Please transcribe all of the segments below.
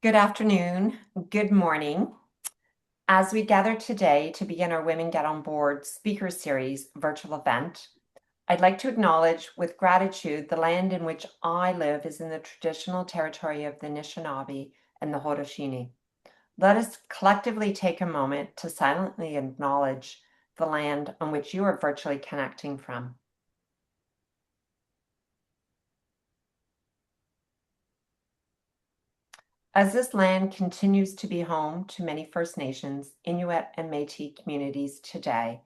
Good afternoon, good morning. As we gather today to begin our Women Get On Board speaker series virtual event, I'd like to acknowledge with gratitude the land in which I live is in the traditional territory of the Anishinaabe and the Haudenosaunee. Let us collectively take a moment to silently acknowledge the land on which you are virtually connecting from. As this land continues to be home to many First Nations, Inuit, and Métis communities today,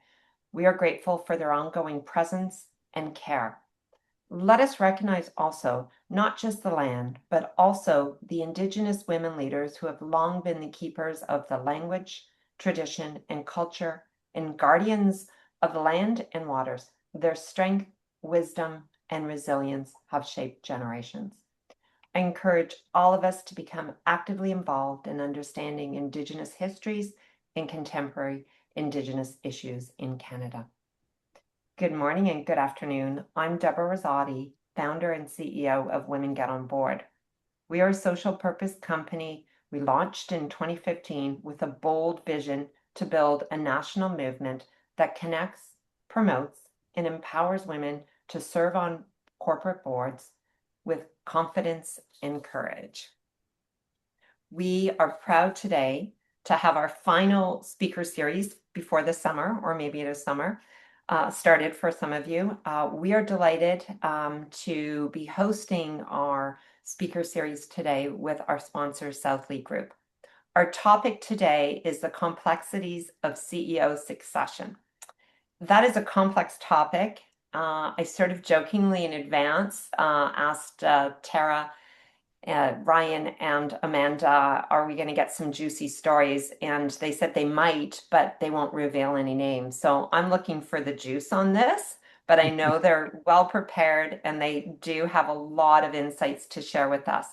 we are grateful for their ongoing presence and care. Let us recognize also not just the land, but also the Indigenous women leaders who have long been the keepers of the language, tradition, and culture, and guardians of the land and waters. Their strength, wisdom, and resilience have shaped generations. I encourage all of us to become actively involved in understanding Indigenous histories and contemporary Indigenous issues in Canada. Good morning and good afternoon. I'm Deborah Rosati, founder and CEO of Women Get On Board. We are a social purpose company. We launched in 2015 with a bold vision to build a national movement that connects, promotes, and empowers women to serve on corporate boards with confidence and courage. We are proud today to have our final speaker series before the summer, or maybe it is summer, started for some of you. We are delighted to be hosting our speaker series today with our sponsor, Southleigh Group. Our topic today is the complexities of CEO succession. That is a complex topic. I sort of jokingly in advance asked Tara, Ryan, and Amanda, are we going to get some juicy stories? And they said they might, but they won't reveal any names. So I'm looking for the juice on this, but I know they're well prepared and they do have a lot of insights to share with us.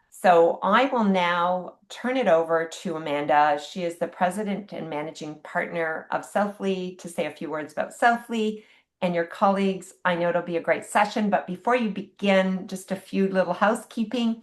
So I will now turn it over to Amanda. She is the president and managing partner of Southleigh, to say a few words about Southleigh and your colleagues. I know it'll be a great session, but before you begin, just a few little housekeeping.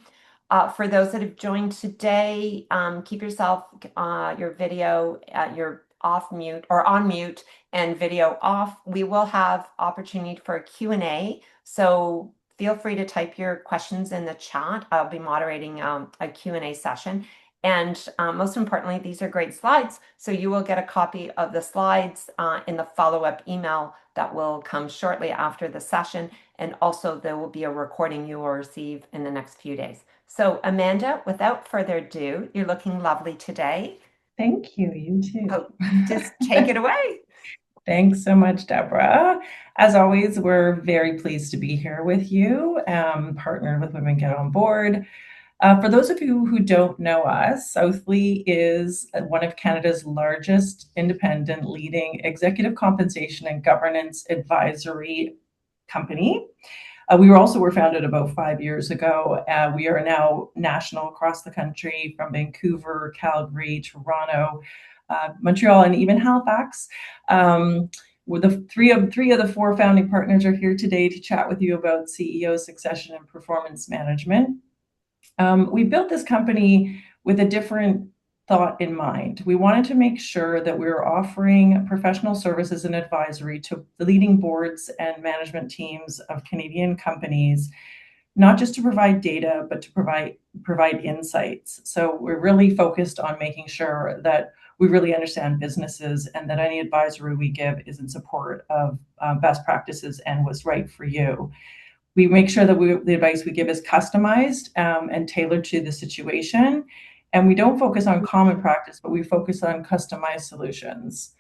For those that have joined today, keep yourself, your video, your off mute or on mute and video off. We will have opportunity for a Q&A. So feel free to type your questions in the chat. I'll be moderating a Q&A session. And most importantly, these are great slides. So you will get a copy of the slides in the follow-up email that will come shortly after the session. And also there will be a recording you will receive in the next few days. So Amanda, without further ado, you're looking lovely today. Thank you. You too. Oh, just take it away. Thanks so much, Deborah. As always, we're very pleased to be here with you, partnered with Women Get On Board. For those of you who don't know us, Southleigh is one of Canada's largest independent leading executive compensation and governance advisory company. We were founded about 5 years ago. We are now national across the country, from Vancouver, Calgary, Toronto, Montreal, and even Halifax. With the three of the four founding partners are here today to chat with you about CEO succession and performance management. We built this company with a different thought in mind. We wanted to make sure that we were offering professional services and advisory to the leading boards and management teams of Canadian companies, not just to provide data, but to provide insights. So we're really focused on making sure that we really understand businesses and that any advisory we give is in support of best practices and what's right for you. We make sure that the advice we give is customized and tailored to the situation. And we don't focus on common practice, but we focus on customized solutions.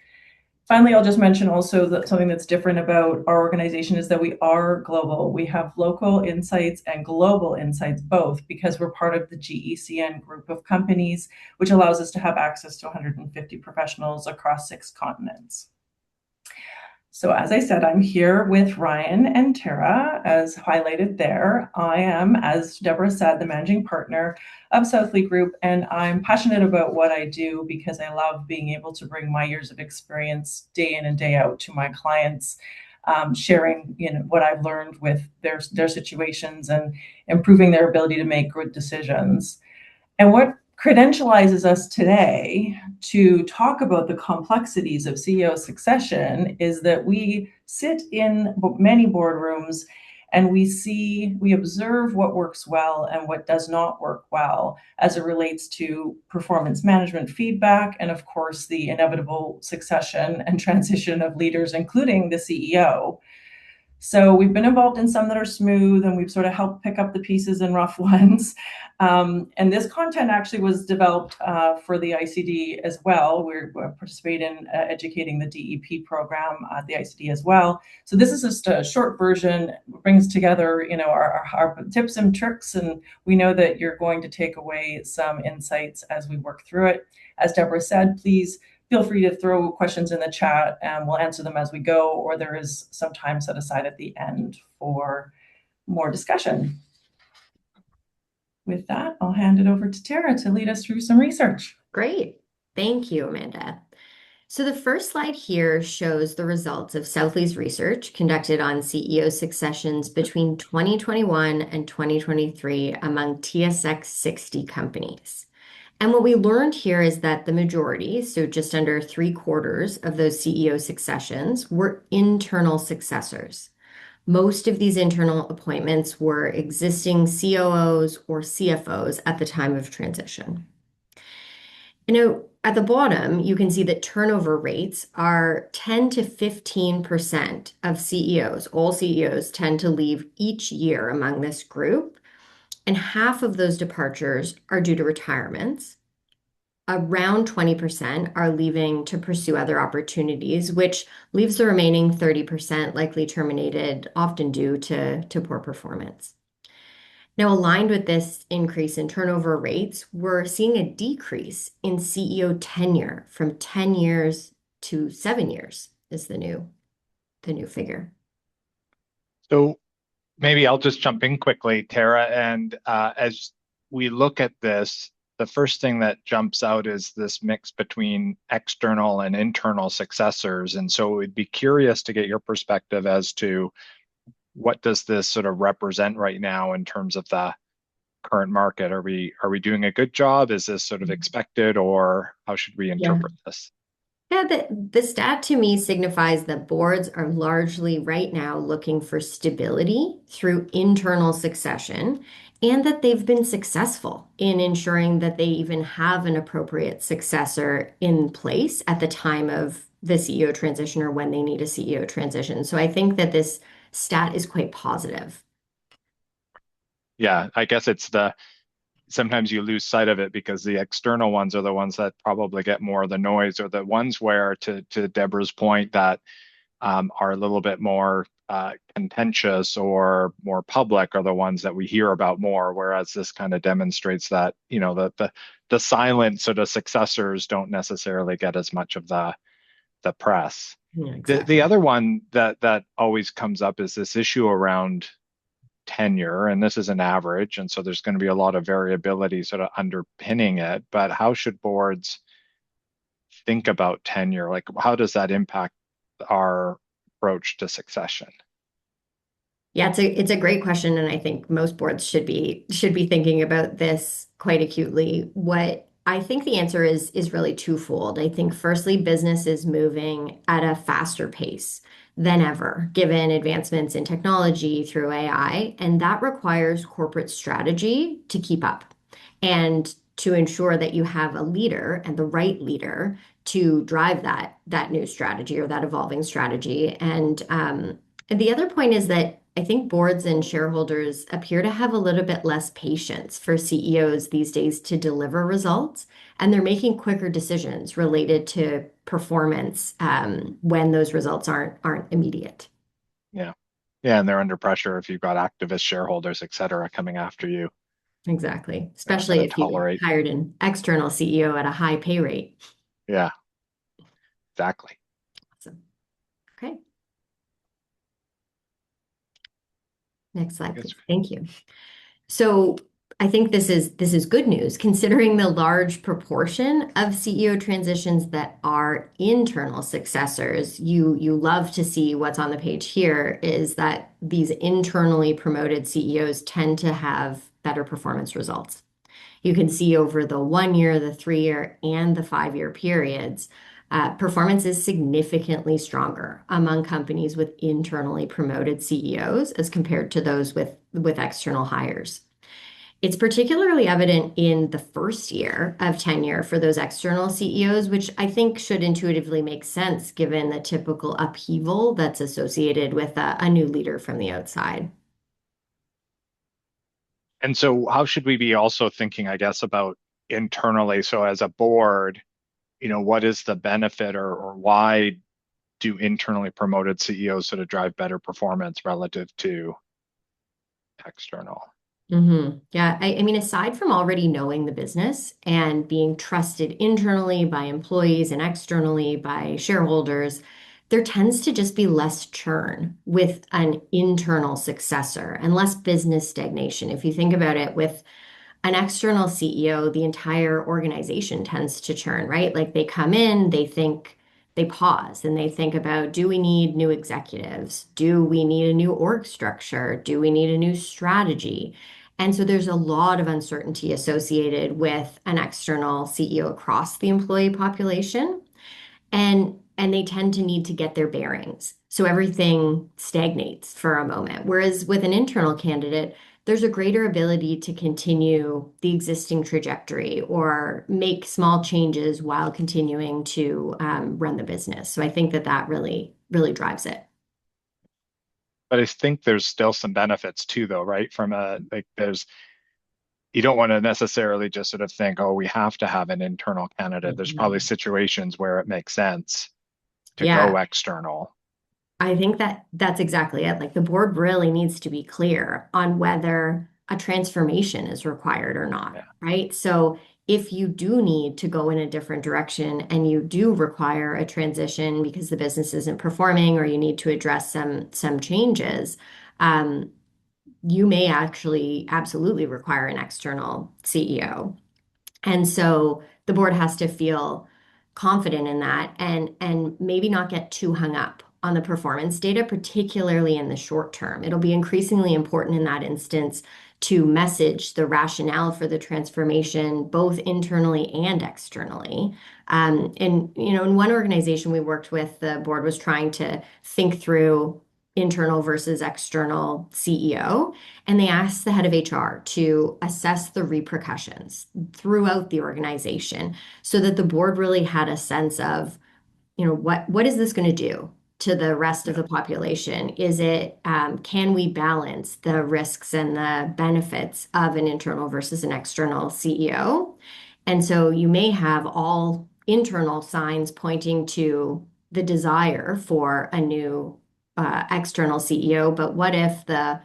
Finally, I'll just mention also that something that's different about our organization is that we are global. We have local insights and global insights both, because we're part of the GECN group of companies, which allows us to have access to 150 professionals across 6 continents. So as I said, I'm here with Ryan and Tara, as highlighted there. I am, as Deborah said, the managing partner of Southleigh Group, and I'm passionate about what I do because I love being able to bring my years of experience day in and day out to my clients, sharing what I've learned with their situations and improving their ability to make good decisions. And what credentializes us today to talk about the complexities of CEO succession is that we sit in many boardrooms and we observe what works well and what does not work well as it relates to performance management feedback and, of course, the inevitable succession and transition of leaders, including the CEO. So we've been involved in some that are smooth, and we've sort of helped pick up the pieces and rough ones. And this content actually was developed for the ICD as well. We participate in educating the DEP program at the ICD as well. So this is just a short version. It brings together, our tips and tricks, and we know that you're going to take away some insights as we work through it. As Deborah said, please feel free to throw questions in the chat and we'll answer them as we go, or there is some time set aside at the end for more discussion. With that, I'll hand it over to Tara to lead us through some research. Great. Thank you, Amanda. So the first slide here shows the results of Southleys research conducted on CEO successions between 2021 and 2023 among TSX 60 companies. And what we learned here is that the majority, so just under 3/4 of those CEO successions, were internal successors. Most of these internal appointments were existing COOs or CFOs at the time of transition. At the bottom, you can see that turnover rates are 10 to 15% of CEOs. All CEOs tend to leave each year among this group, and half of those departures are due to retirements. Around 20% are leaving to pursue other opportunities, which leaves the remaining 30% likely terminated, often due to poor performance. Now, aligned with this increase in turnover rates, we're seeing a decrease in CEO tenure from 10 years to 7 years is the new figure. So maybe I'll just jump in quickly, Tara. And as we look at this, the first thing that jumps out is this mix between external and internal successors. And so we'd be curious to get your perspective as to what does this sort of represent right now in terms of the current market? Are we doing a good job? Is this sort of expected, or how should we interpret this? Yeah, the stat to me signifies that boards are largely right now looking for stability through internal succession, and that they've been successful in ensuring that they even have an appropriate successor in place at the time of the CEO transition or when they need a CEO transition. So I think that this stat is quite positive. Yeah, I guess sometimes you lose sight of it because the external ones are the ones that probably get more of the noise, or the ones where, to Deborah's point, that are a little bit more contentious or more public are the ones that we hear about more. Whereas this kind of demonstrates that, the silent sort of successors don't necessarily get as much of the press. Yeah, exactly. The other one that always comes up is this issue around tenure, and this is an average, and so there's going to be a lot of variability sort of underpinning it. But how should boards think about tenure? Like, how does that impact our approach to succession? Yeah, it's a great question, and I think most boards should be thinking about this quite acutely. What I think the answer is really twofold. I think firstly, business is moving at a faster pace than ever, given advancements in technology through AI, and that requires corporate strategy to keep up and to ensure that you have a leader and the right leader to drive that new strategy or that evolving strategy. And the other point is that I think boards and shareholders appear to have a little bit less patience for CEOs these days to deliver results, and they're making quicker decisions related to performance when those results aren't immediate. Yeah. Yeah, and they're under pressure if you've got activist shareholders, et cetera, coming after you. Exactly. Especially if you hired an external CEO at a high pay rate. Yeah, exactly. Awesome. Okay. Next slide, please. Thank you. So I think this is good news, considering the large proportion of CEO transitions that are internal successors. You love to see what's on the page here is that these internally promoted CEOs tend to have better performance results. You can see over the 1 year, the 3 year, and the 5 year periods, performance is significantly stronger among companies with internally promoted CEOs as compared to those with external hires. It's particularly evident in the first year of tenure for those external CEOs, which I think should intuitively make sense given the typical upheaval that's associated with a new leader from the outside. And so how should we be also thinking, I guess, about internally? So as a board, what is the benefit or why do internally promoted CEOs sort of drive better performance relative to external? Yeah, I mean, aside from already knowing the business and being trusted internally by employees and externally by shareholders, there tends to just be less churn with an internal successor and less business stagnation. If you think about it, with an external CEO, the entire organization tends to churn, right? Like they come in, they pause and they think about, do we need new executives? Do we need a new org structure? Do we need a new strategy? And so there's a lot of uncertainty associated with an external CEO across the employee population. And they tend to need to get their bearings. So everything stagnates for a moment. Whereas with an internal candidate, there's a greater ability to continue the existing trajectory or make small changes while continuing to run the business. So I think that really, really drives it. But I think there's still some benefits too, though, right? You don't want to necessarily just sort of think, oh, we have to have an internal candidate. There's probably situations where it makes sense to go Yeah. external. I think that's exactly it. Like the board really needs to be clear on whether a transformation is required or not, Yeah. right? So if you do need to go in a different direction and you do require a transition because the business isn't performing or you need to address some changes, you may actually absolutely require an external CEO. And so the board has to feel confident in that and maybe not get too hung up on the performance data, particularly in the short term. It'll be increasingly important in that instance to message the rationale for the transformation, both internally and externally. In one organization we worked with, the board was trying to think through internal versus external CEO. And they asked the head of HR to assess the repercussions throughout the organization so that the board really had a sense of, what is this going to do to the rest of the population? Can we balance the risks and the benefits of an internal versus an external CEO? And so you may have all internal signs pointing to the desire for a new external CEO, but what if the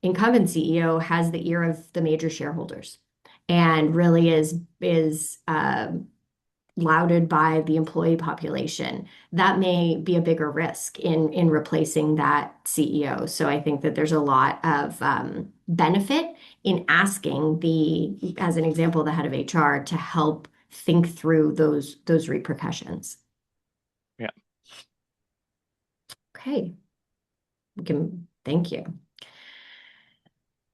incumbent CEO has the ear of the major shareholders and really is lauded by the employee population? That may be a bigger risk in replacing that CEO. So I think that there's a lot of benefit in asking as an example, the head of HR to help think through those repercussions. Yeah. Okay. Thank you.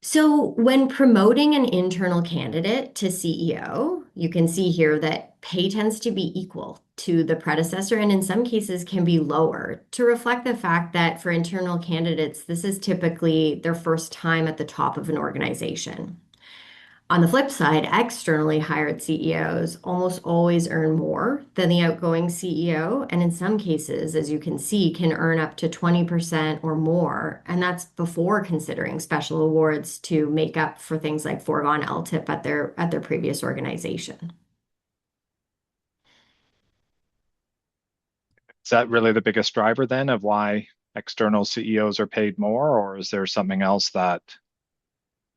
So when promoting an internal candidate to CEO, you can see here that pay tends to be equal to the predecessor and in some cases can be lower to reflect the fact that for internal candidates, this is typically their first time at the top of an organization. On the flip side, externally hired CEOs almost always earn more than the outgoing CEO, and in some cases, as you can see, can earn up to 20% or more, and that's before considering special awards to make up for things like foregone LTIP at their previous organization. Is that really the biggest driver then of why external CEOs are paid more, or is there something else that?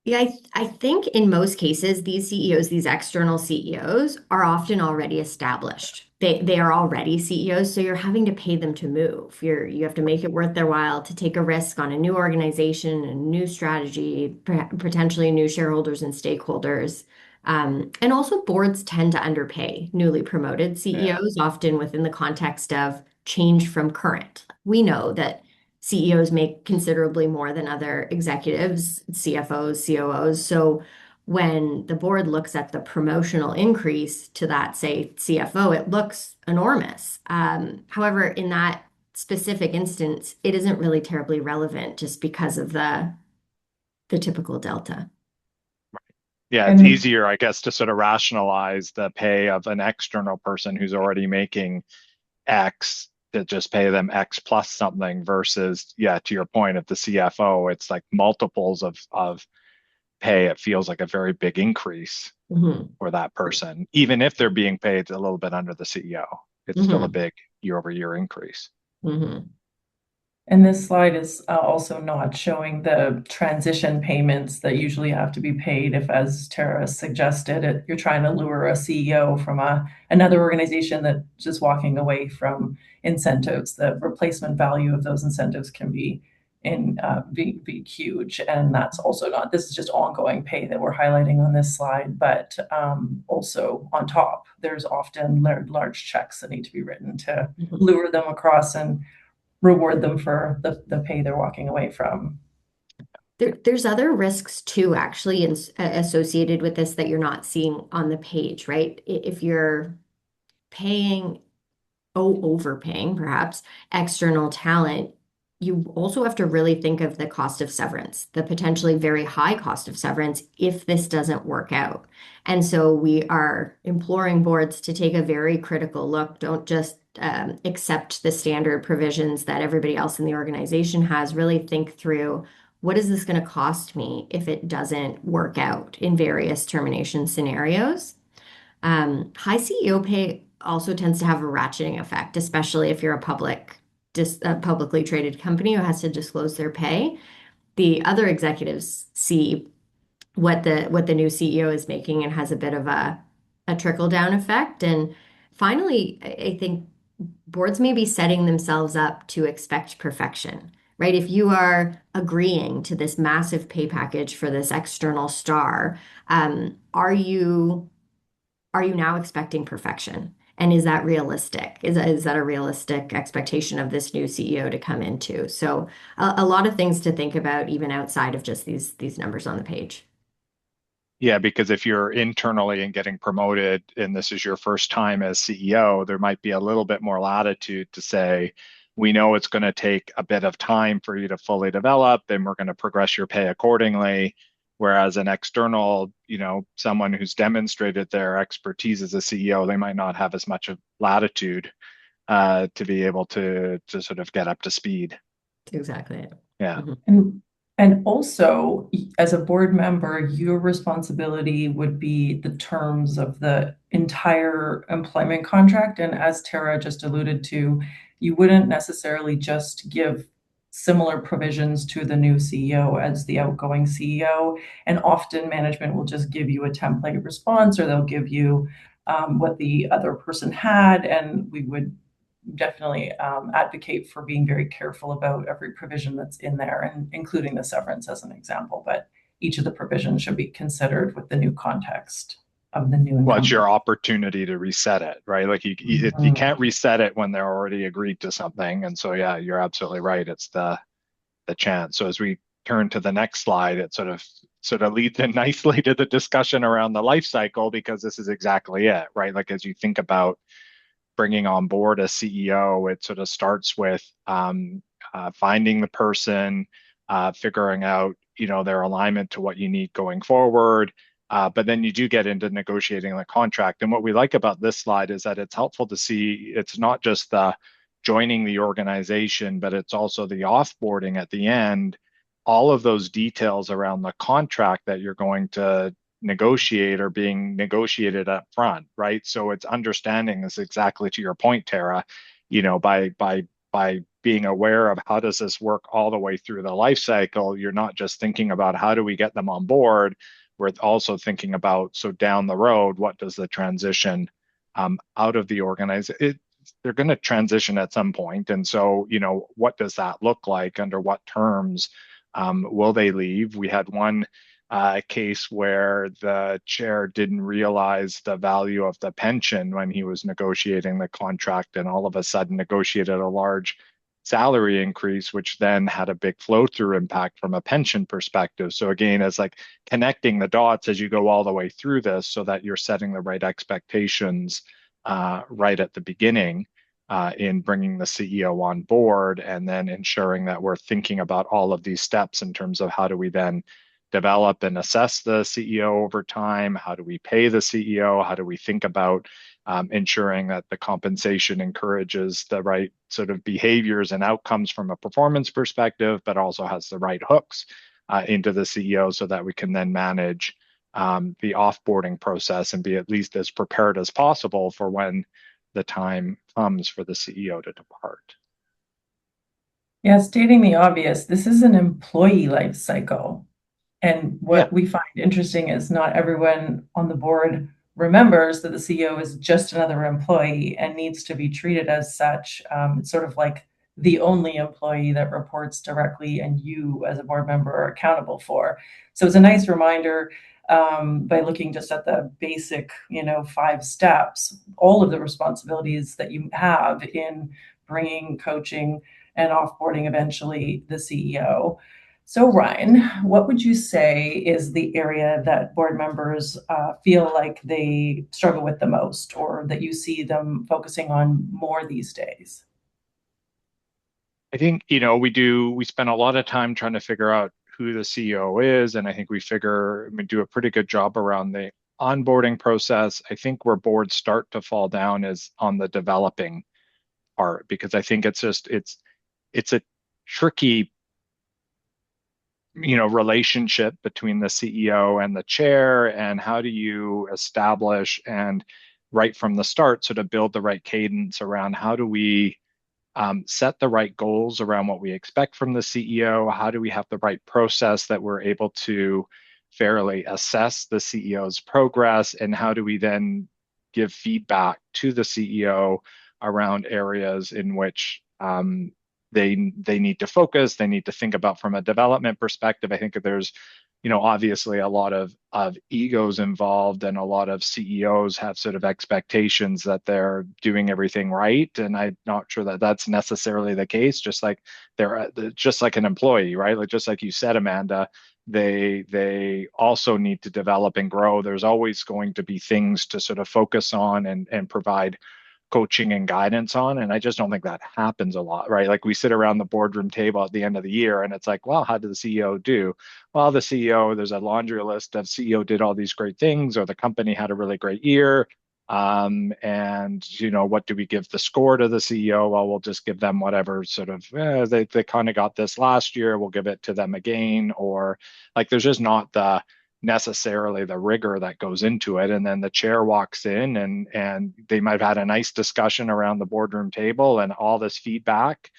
Yeah, I think in most cases, these CEOs, these external CEOs, are often already established. They are already CEOs, so you're having to pay them to move. You have to make it worth their while to take a risk on a new organization, a new strategy, potentially new shareholders and stakeholders. And also, boards tend to underpay newly promoted CEOs, often within the context of change from current. We know that CEOs make considerably more than other executives, CFOs, COOs. So when the board looks at the promotional increase to that, say, CFO, it looks enormous. However, in that specific instance, it isn't really terribly relevant just because of the typical delta. Yeah, it's And easier, I guess, to sort of rationalize the pay of an external person who's already making X to just pay them X plus something versus, yeah, to your point of the CFO, it's like multiples of pay. It feels like a very big increase Mhm. for that person, even if they're being paid a little bit under the CEO. It's still a Mhm. big year-over-year increase. Mhm. And this slide is also not showing the transition payments that usually have to be paid if, as Tara suggested, you're trying to lure a CEO from another organization that's just walking away from incentives. The replacement value of those incentives can be be huge, and that's also not. This is just ongoing pay that we're highlighting on this slide, but also on top, there's often large checks that need to be written to Mhm. lure them across and reward them for the pay they're walking away from. There's other risks too, actually, associated with this that you're not seeing on the page, right? If you're paying, overpaying perhaps external talent, you also have to really think of the cost of severance, the potentially very high cost of severance if this doesn't work out. And so we are imploring boards to take a very critical look. Don't just accept the standard provisions that everybody else in the organization has. Really think through, what is this going to cost me if it doesn't work out in various termination scenarios? High CEO pay also tends to have a ratcheting effect, especially if you're a publicly traded company who has to disclose their pay. The other executives see what the new CEO is making and has a bit of a trickle down effect. And finally, I think boards may be setting themselves up to expect perfection, right? If you are agreeing to this massive pay package for this external star, are you now expecting perfection? And is that realistic? Is that a realistic expectation of this new CEO to come into? So a lot of things to think about, even outside of just these numbers on the page. Yeah, because if you're internally and getting promoted and this is your first time as CEO, there might be a little bit more latitude to say, we know it's going to take a bit of time for you to fully develop, and we're going to progress your pay accordingly. Whereas an external, someone who's demonstrated their expertise as a CEO, they might not have as much of latitude to be able to sort of get up to speed. Exactly it. Yeah. Mhm. And also, as a board member, your responsibility would be the terms of the entire employment contract. And as Tara just alluded to, you wouldn't necessarily just give similar provisions to the new CEO as the outgoing CEO. And often management will just give you a template response, or they'll give you what the other person had. And we would definitely advocate for being very careful about every provision that's in there, and including the severance as an example. But each of the provisions should be considered with the new context of the new Well, it's incumbent. your opportunity to reset it, right? Like you can't reset it when they're already agreed to something. And so, yeah, you're absolutely right. It's the chance. So as we turn to the next slide, it sort of leads in nicely to the discussion around the life cycle, because this is exactly it, right? Like as you think about bringing on board a CEO, it sort of starts with finding the person, figuring out, their alignment to what you need going forward. But then you do get into negotiating the contract. And what we like about this slide is that it's helpful to see it's not just the joining the organization, but it's also the offboarding at the end. All of those details around the contract that you're going to negotiate are being negotiated up front, right? So it's understanding this exactly to your point, Tara, by being aware of how does this work all the way through the life cycle. You're not just thinking about how do we get them on board. We're also thinking about, so down the road, what does the transition out of the organization? They're going to transition at some point. And so, what does that look like? Under what terms will they leave? We had one case where the chair didn't realize the value of the pension when he was negotiating the contract, and all of a sudden negotiated a large salary increase, which then had a big flow through impact from a pension perspective. So again, it's like connecting the dots as you go all the way through this so that you're setting the right expectations right at the beginning in bringing the CEO on board, and then ensuring that we're thinking about all of these steps in terms of how do we then develop and assess the CEO over time? How do we pay the CEO? How do we think about ensuring that the compensation encourages the right sort of behaviors and outcomes from a performance perspective, but also has the right hooks into the CEO so that we can then manage the offboarding process and be at least as prepared as possible for when the time comes for the CEO to depart. Yeah, stating the obvious, this is an employee life cycle. And what we find interesting is not everyone on the board remembers that the CEO is just another employee and needs to be treated as such. It's sort of like the only employee that reports directly and you as a board member are accountable for. So it's a nice reminder by looking just at the basic, 5 steps, all of the responsibilities that you have in bringing, coaching, and offboarding eventually the CEO. So Ryan, what would you say is the area that board members feel like they struggle with the most, or that you see them focusing on more these days? I think, we spend a lot of time trying to figure out who the CEO is, and I think we do a pretty good job around the onboarding process. I think where boards start to fall down is on the developing part, because I think it's a tricky relationship between the CEO and the chair, and how do you establish and right from the start sort of build the right cadence around how do we set the right goals around what we expect from the CEO? How do we have the right process that we're able to fairly assess the CEO's progress? And how do we then give feedback to the CEO around areas in which they need to focus, they need to think about from a development perspective? I think that there's obviously a lot of egos involved, and a lot of CEOs have sort of expectations that they're doing everything right, and I'm not sure that that's necessarily the case. Just like just like an employee, right? Like just like you said, Amanda, they also need to develop and grow. There's always going to be things to sort of focus on and provide coaching and guidance on. And I just don't think that happens a lot, right? Like we sit around the boardroom table at the end of the year and it's like, well, how did the CEO do? Well, the CEO, there's a laundry list of CEO did all these great things, or the company had a really great year. And what do we give the score to the CEO? Well, we'll just give them whatever sort of, they kind of got this last year, we'll give it to them again. Or like, there's just not necessarily the rigor that goes into it. And then the chair walks in and they might have had a nice discussion around the boardroom table, and all this feedback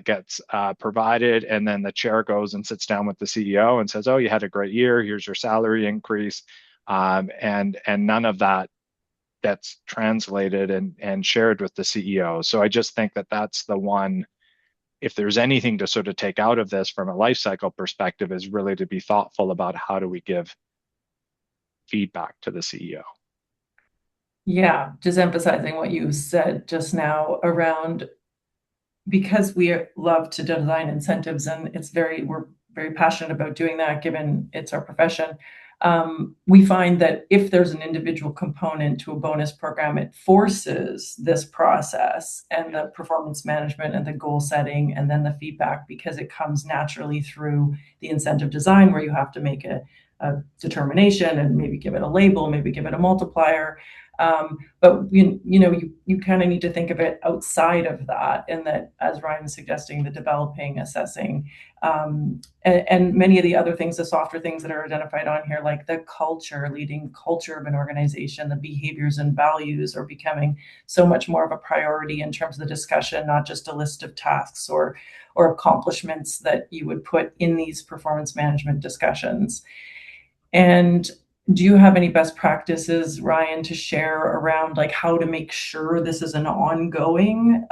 gets provided. And then the chair goes and sits down with the CEO and says, oh, you had a great year, here's your salary increase. And none of that gets translated and shared with the CEO. So I just think that that's the one, if there's anything to sort of take out of this from a life cycle perspective, is really to be thoughtful about how do we give feedback to the CEO. Yeah, just emphasizing what you said just now around, because we love to design incentives, and we're very passionate about doing that given it's our profession. We find that if there's an individual component to a bonus program, it forces this process and the performance management and the goal setting and then the feedback, because it comes naturally through the incentive design, where you have to make a determination and maybe give it a label, maybe give it a multiplier. But you kind of need to think of it outside of that, and that, as Ryan is suggesting, the developing, assessing, and many of the other things, the softer things that are identified on here, like the leading culture of an organization, the behaviors and values are becoming so much more of a priority in terms of the discussion, not just a list of tasks or accomplishments that you would put in these performance management discussions. And do you have any best practices, Ryan, to share around like how to make sure this is an ongoing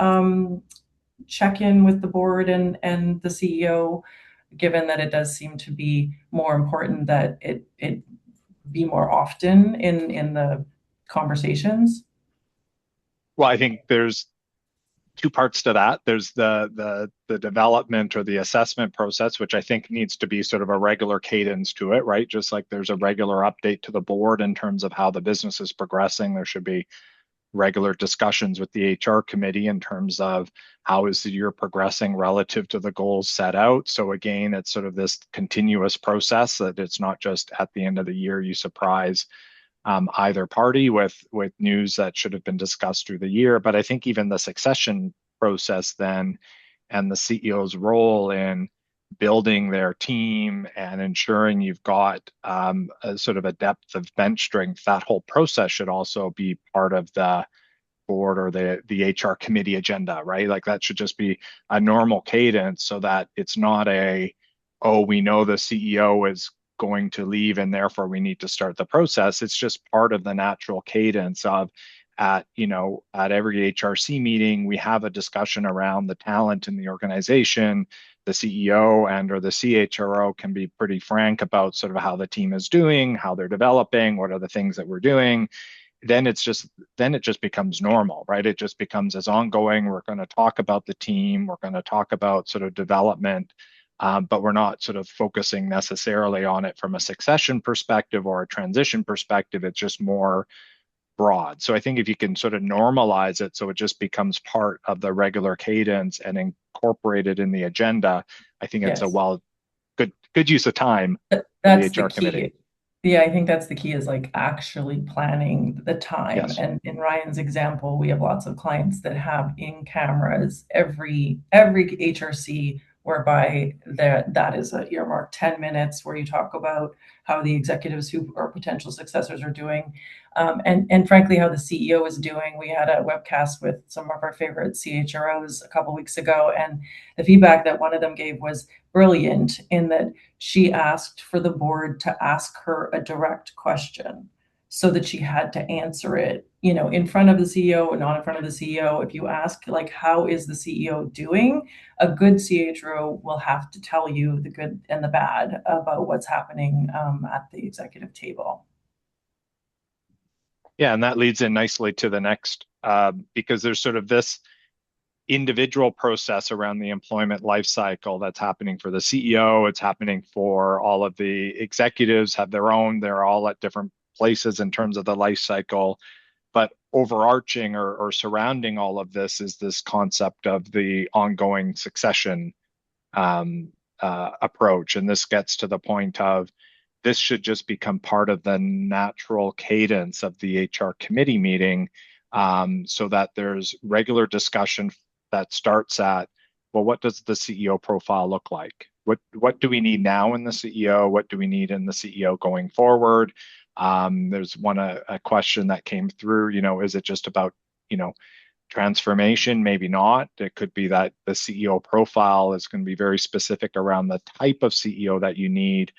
check-in with the board and the CEO, given that it does seem to be more important that it be more often in the conversations? Well, I think there's two parts to that. There's the development or the assessment process, which I think needs to be sort of a regular cadence to it, right? Just like there's a regular update to the board in terms of how the business is progressing, there should be regular discussions with the HR committee in terms of how is the year progressing relative to the goals set out. So again, it's sort of this continuous process that it's not just at the end of the year you surprise either party with news that should have been discussed through the year. But I think even the succession process then and the CEO's role in building their team and ensuring you've got a sort of a depth of bench strength, that whole process should also be part of the board or the HR committee agenda, right? Like that should just be a normal cadence so that it's not oh, we know the CEO is going to leave and therefore we need to start the process. It's just part of the natural cadence of at every HRC meeting, we have a discussion around the talent in the organization. The CEO and or the CHRO can be pretty frank about sort of how the team is doing, how they're developing, what are the things that we're doing. Then it just becomes normal, right? It just becomes as ongoing. We're going to talk about the team. We're going to talk about sort of development, but we're not sort of focusing necessarily on it from a succession perspective or a transition perspective. It's just more broad. So I think if you can sort of normalize it so it just becomes part of the regular cadence and incorporate it in the agenda, I think it's a good use of time for That's the HR committee. Yeah, I think that's the key is like actually planning the time. Yes. And in Ryan's example, we have lots of clients that have in cameras every HRC whereby that is a earmarked 10 minutes where you talk about how the executives who are potential successors are doing. And frankly, how the CEO is doing. We had a webcast with some of our favorite CHROs a couple of weeks ago, and the feedback that one of them gave was brilliant in that she asked for the board to ask her a direct question so that she had to answer it, in front of the CEO and not in front of the CEO. If you ask, like, how is the CEO doing? A good CHRO will have to tell you the good and the bad about what's happening at the executive table. Yeah, and that leads in nicely to the next, because there's sort of this individual process around the employment life cycle that's happening for the CEO. It's happening for all of the executives have their own. They're all at different places in terms of the life cycle. But overarching or surrounding all of this is this concept of the ongoing succession approach. And this gets to the point of this should just become part of the natural cadence of the HR committee meeting, so that there's regular discussion that starts at, well, what does the CEO profile look like? What do we need now in the CEO? What do we need in the CEO going forward? There's a question that came through, is it just about, transformation? Maybe not. It could be that the CEO profile is going to be very specific around the type of CEO that you need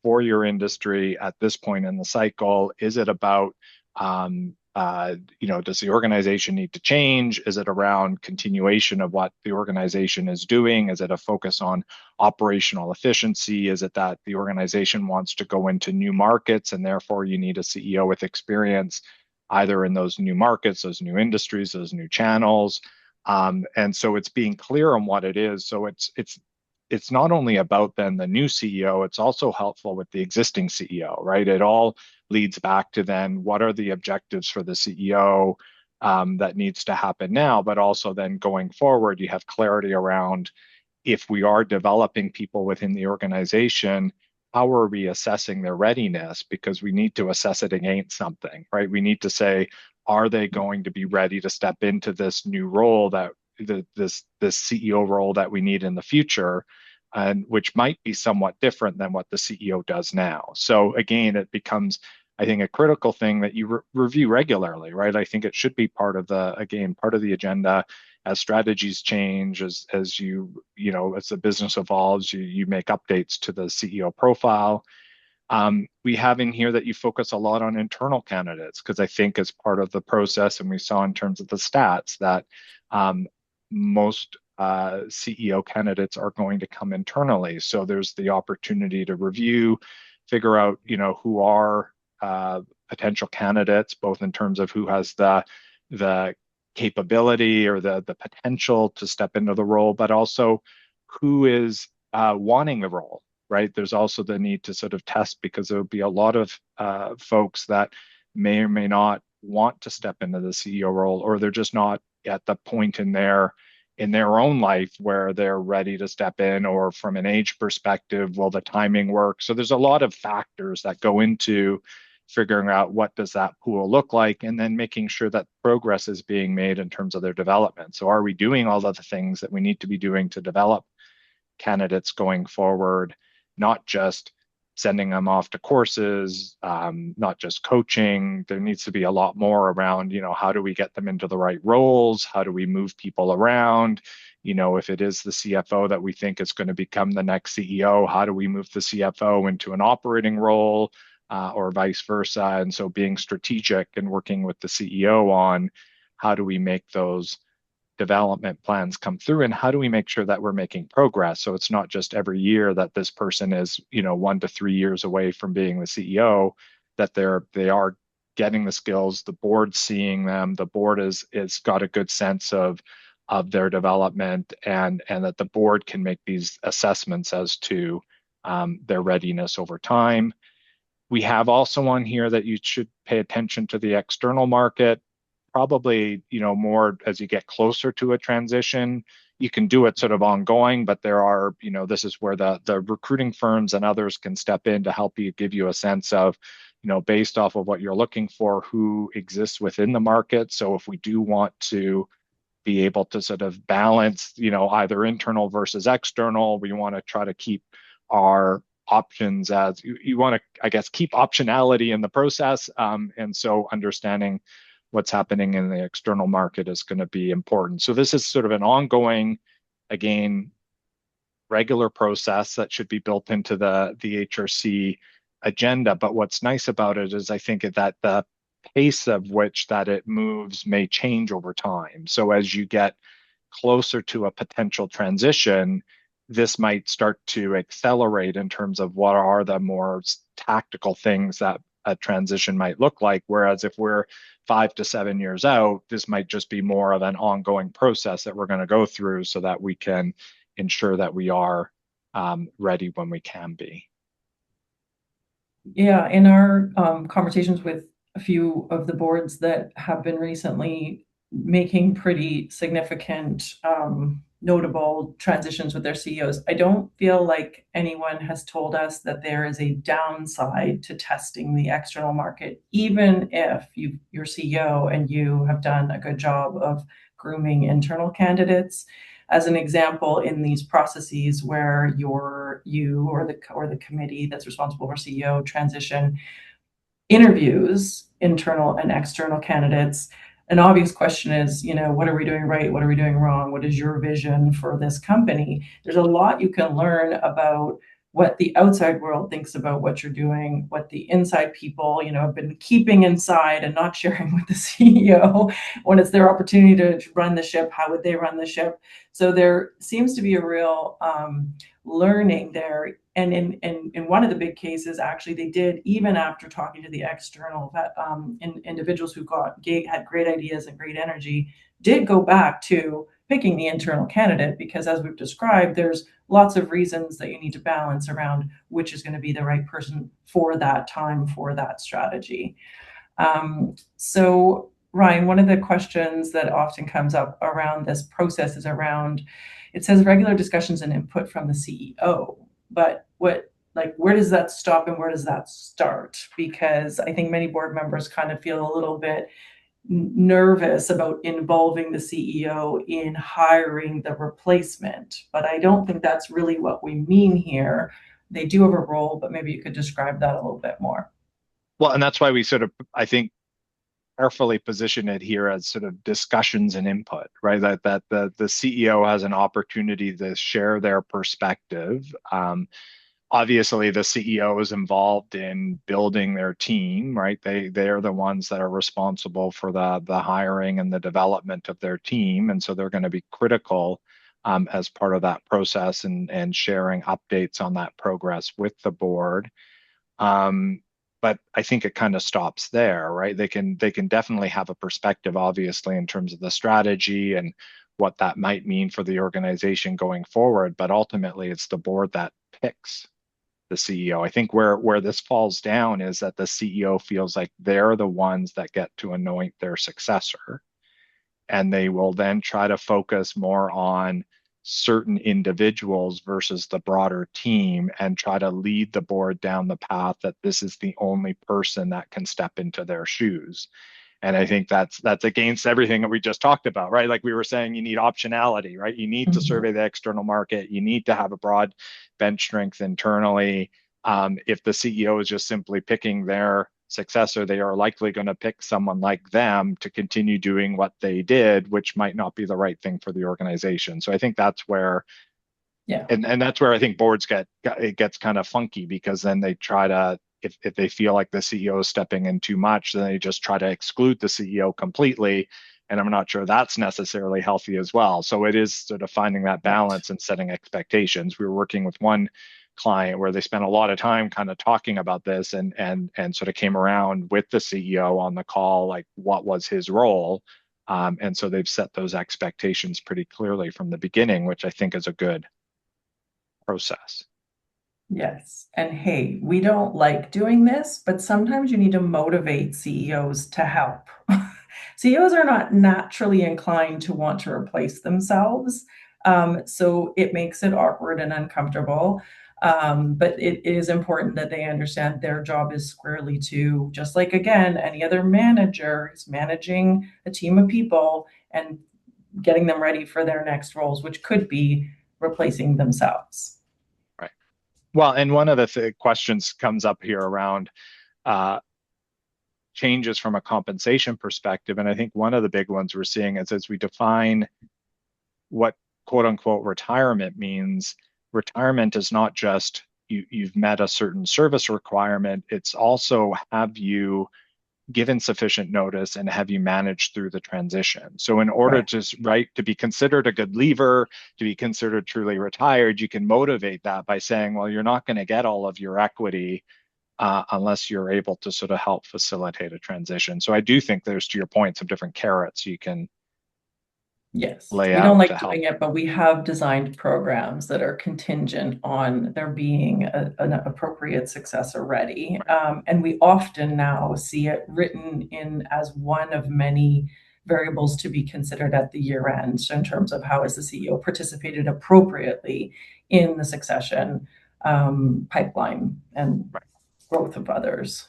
for your industry at this point in the cycle. Is it about, does the organization need to change? Is it around continuation of what the organization is doing? Is it a focus on operational efficiency? Is it that the organization wants to go into new markets and therefore you need a CEO with experience either in those new markets, those new industries, those new channels? And so it's being clear on what it is. So it's not only about then the new CEO, it's also helpful with the existing CEO, right? It all leads back to then what are the objectives for the CEO that needs to happen now, but also then going forward, you have clarity around if we are developing people within the organization, how are we assessing their readiness? Because we need to assess it against something, right? We need to say, are they going to be ready to step into this new role that this CEO role that we need in the future, and which might be somewhat different than what the CEO does now. So again, it becomes, I think, a critical thing that you review regularly, right? I think it should be part of the agenda as strategies change, as the business evolves, you make updates to the CEO profile. We have in here that you focus a lot on internal candidates, because I think as part of the process, and we saw in terms of the stats that most CEO candidates are going to come internally. So there's the opportunity to review, figure out, who are potential candidates, both in terms of who has the capability or the potential to step into the role, but also who is wanting the role, right? There's also the need to sort of test, because there'll be a lot of folks that may or may not want to step into the CEO role, or they're just not at the point in their own life where they're ready to step in, or from an age perspective, will the timing work? So there's a lot of factors that go into figuring out what does that pool look like, and then making sure that progress is being made in terms of their development. So are we doing all of the things that we need to be doing to develop candidates going forward, not just sending them off to courses, not just coaching? There needs to be a lot more around, how do we get them into the right roles? How do we move people around? If it is the CFO that we think is going to become the next CEO, how do we move the CFO into an operating role, or vice versa? And so being strategic and working with the CEO on how do we make those development plans come through, and how do we make sure that we're making progress, so it's not just every year that this person is 1 to 3 years away from being the CEO, that they are getting the skills, the board seeing them, the board is got a good sense of their development, and that the board can make these assessments as to their readiness over time. We have also on here that you should pay attention to the external market, probably, more as you get closer to a transition. You can do it sort of ongoing, but there are, this is where the recruiting firms and others can step in to help you, give you a sense of, based off of what you're looking for, who exists within the market. So if we do want to be able to sort of balance, either internal versus external, we want to try to keep our options as you want to, I guess, keep optionality in the process. And so understanding what's happening in the external market is going to be important. So this is sort of an ongoing, again, regular process that should be built into the HRC agenda. But what's nice about it is I think that the pace of which that it moves may change over time. So as you get closer to a potential transition, this might start to accelerate in terms of what are the more tactical things that a transition might look like. Whereas if we're 5 to 7 years out, this might just be more of an ongoing process that we're going to go through so that we can ensure that we are ready when we can be. Yeah, in our conversations with a few of the boards that have been recently making pretty significant, notable transitions with their CEOs, I don't feel like anyone has told us that there is a downside to testing the external market, even if your CEO and you have done a good job of grooming internal candidates. As an example, in these processes where you or the committee that's responsible for CEO transition interviews internal and external candidates, an obvious question is, what are we doing right? What are we doing wrong? What is your vision for this company? There's a lot you can learn about what the outside world thinks about what you're doing, what the inside people, have been keeping inside and not sharing with the CEO when it's their opportunity to run the ship. How would they run the ship? So there seems to be a real learning there. And in one of the big cases, actually, they did, even after talking to the external individuals who had great ideas and great energy, did go back to picking the internal candidate, because as we've described, there's lots of reasons that you need to balance around which is going to be the right person for that time, for that strategy. So Ryan, one of the questions that often comes up around this process is around, it says regular discussions and input from the CEO, but where does that stop and where does that start? Because I think many board members kind of feel a little bit nervous about involving the CEO in hiring the replacement, but I don't think that's really what we mean here. They do have a role, but maybe you could describe that a little bit more. Well, and that's why we sort of, I think, carefully position it here as sort of discussions and input, right? That the CEO has an opportunity to share their perspective. Obviously, the CEO is involved in building their team, right? They are the ones that are responsible for the hiring and the development of their team, and so they're going to be critical as part of that process and sharing updates on that progress with the board. but I think it kind of stops there, right? They can definitely have a perspective, obviously, in terms of the strategy and what that might mean for the organization going forward. But ultimately, it's the board that picks the CEO. I think where this falls down is that the CEO feels like they're the ones that get to anoint their successor, and they will then try to focus more on certain individuals versus the broader team and try to lead the board down the path that this is the only person that can step into their shoes. And I think that's against everything that we just talked about, right? Like we were saying, you need optionality, right? You need to survey the external market. You need to have a broad bench strength internally. If the CEO is just simply picking their successor, they are likely going to pick someone like them to continue doing what they did, which might not be the right thing for the organization. So I think that's where, and that's where I think boards it gets kind of funky, because then they try to, if they feel like the CEO is stepping in too much, then they just try to exclude the CEO completely. And I'm not sure that's necessarily healthy as well. So it is sort of finding that balance and setting expectations. We were working with one client where they spent a lot of time kind of talking about this and sort of came around with the CEO on the call, like what was his role. And so they've set those expectations pretty clearly from the beginning, which I think is a good process. Yes. And hey, we don't like doing this, but sometimes you need to motivate CEOs to help. CEOs are not naturally inclined to want to replace themselves. So it makes it awkward and uncomfortable. But it is important that they understand their job is squarely to, just like, again, any other manager is managing a team of people and getting them ready for their next roles, which could be replacing themselves. Right. Well, and one of the questions comes up here around changes from a compensation perspective. And I think one of the big ones we're seeing is as we define what quote unquote retirement means, retirement is not just you've met a certain service requirement, it's also have you given sufficient notice and have you managed through the transition. So in order to be considered a good leaver, to be considered truly retired, you can motivate that by saying, well, you're not going to get all of your equity unless you're able to sort of help facilitate a transition. So I do think there's, to your point, some different carrots you can lay out. We don't like doing it, but we have designed programs that are contingent on there being an appropriate successor ready. And we often now see it written in as one of many variables to be considered at the year end. So in terms of how has the CEO participated appropriately in the succession pipeline and growth of others.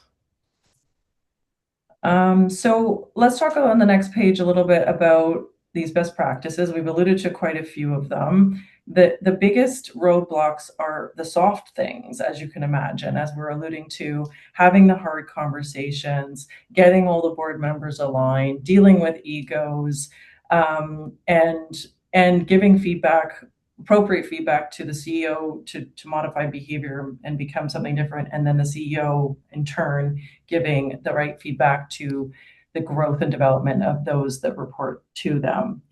So let's talk on the next page a little bit about these best practices. We've alluded to quite a few of them. The biggest roadblocks are the soft things, as you can imagine, as we're alluding to, having the hard conversations, getting all the board members aligned, dealing with egos, and giving feedback, appropriate feedback to the CEO to modify behavior and become something different. And then the CEO in turn giving the right feedback to the growth and development of those that report to them.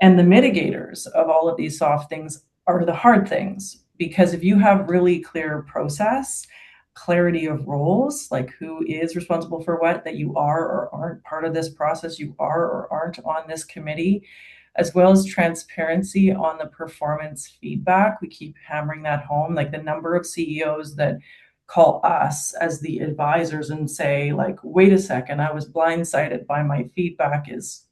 And the mitigators of all of these soft things are the hard things, because if you have really clear process, clarity of roles, like who is responsible for what, that you are or aren't part of this process, you are or aren't on this committee, as well as transparency on the performance feedback. We keep hammering that home, like the number of CEOs that call us as the advisors and say, like, wait a second, I was blindsided by my feedback is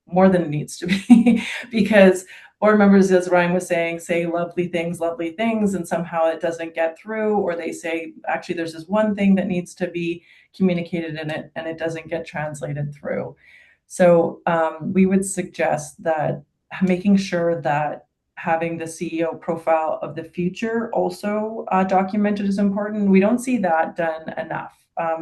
more than it needs to be. Because board members, as Ryan was saying, say lovely things, and somehow it doesn't get through, or they say, actually, there's this one thing that needs to be communicated in it, and it doesn't get translated through. So we would suggest that making sure that having the CEO profile of the future also documented is important. We don't see that done enough.